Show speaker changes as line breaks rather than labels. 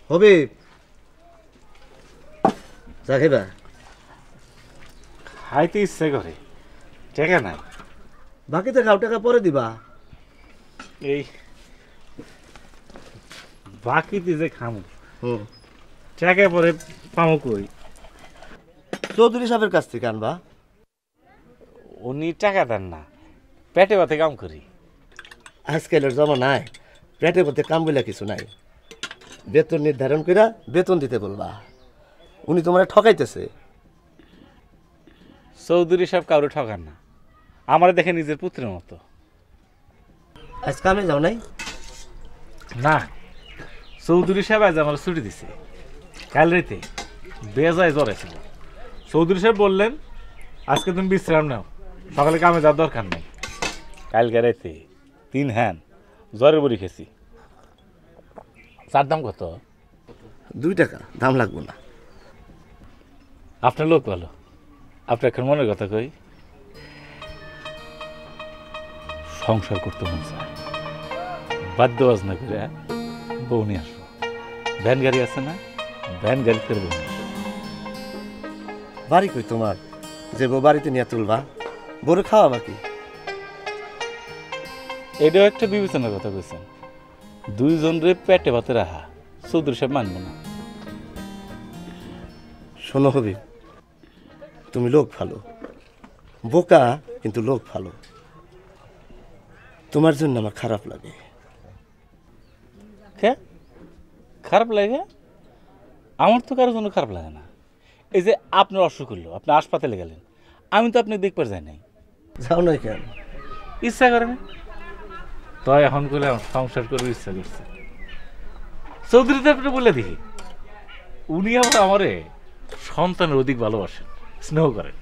হবে চা খাইবা?
খাইতে ইচ্ছে করে, টাকা নাই।
বাকিতে খাও, টাকা পরে দিবা।
এই বাকিতে যে খামু টাকা পরে পামু কই?
চৌধুরী সাহেবের কাছ থেকে আনবা।
উনি টাকা দেন না, পেটে ভাতে কাম করি।
আজকালের জমানায় পেটে পথে কাম বলে কিছু নাই। বেতন নির্ধারণ করে বেতন দিতে বলবা। উনি তোমার ঠকাইতেছে।
চৌধুরী সাহেব কাউরে ঠকান না, আমার দেখে নিজের পুত্রের মতো।
আজ কামে যাও নাই?
না, চৌধুরী সাহেব আজ আমার ছুটি দিছে। কাল রাতে বেজায় জ্বর ছিল। চৌধুরী সাহেব বললেন আজকে তুমি বিশ্রাম নাও, সকালে কামে যাওয়ার দরকার নেই। কালকে রাতে 3 হ্যান জ্বরের বড়ি খেয়েছি। চার দাম কত?
2 টাকা, দাম লাগবো না।
আপনার লোক ভালো, আপনার এখন মনের কথা কই। সংসার করতে মন চায়, বাদ্য বাজনা করে বউ নিয়ে আসবো। ভ্যান গাড়ি আছে না, ভ্যান গাড়ি করে বউ নিয়ে আসবো।
বাড়ি কই তোমার যে বউ বাড়িতে নিয়ে তুলবা? বড় খাওয়া বাকি।
এটাও একটা বিবেচনার কথা কইছেন। 2 জনরে পেটে ভাতে রাখা চৌধুরী সাহেব মানবো না।
শোনো হবি, তুমি লোক ভালো, বোকা কিন্তু লোক ভালো। তোমার জন্য আমার খারাপ লাগে।
কে খারাপ লাগে? আমার তো কারোর জন্য খারাপ লাগে না। এই যে আপনার অসুখ হলো, আপনি হাসপাতালে গেলেন, আমি তো আপনি দেখবার যাই নাই।
যাও নাই কেন?
ইচ্ছা করে না, তাই এখন করলে আমার সংসার করবে ইচ্ছা করছে। চৌধুরী আপনি বলে দেখি, উনি আবার আমারে সন্তানের অধিক ভালোবাসেন, স্নেহ করেন।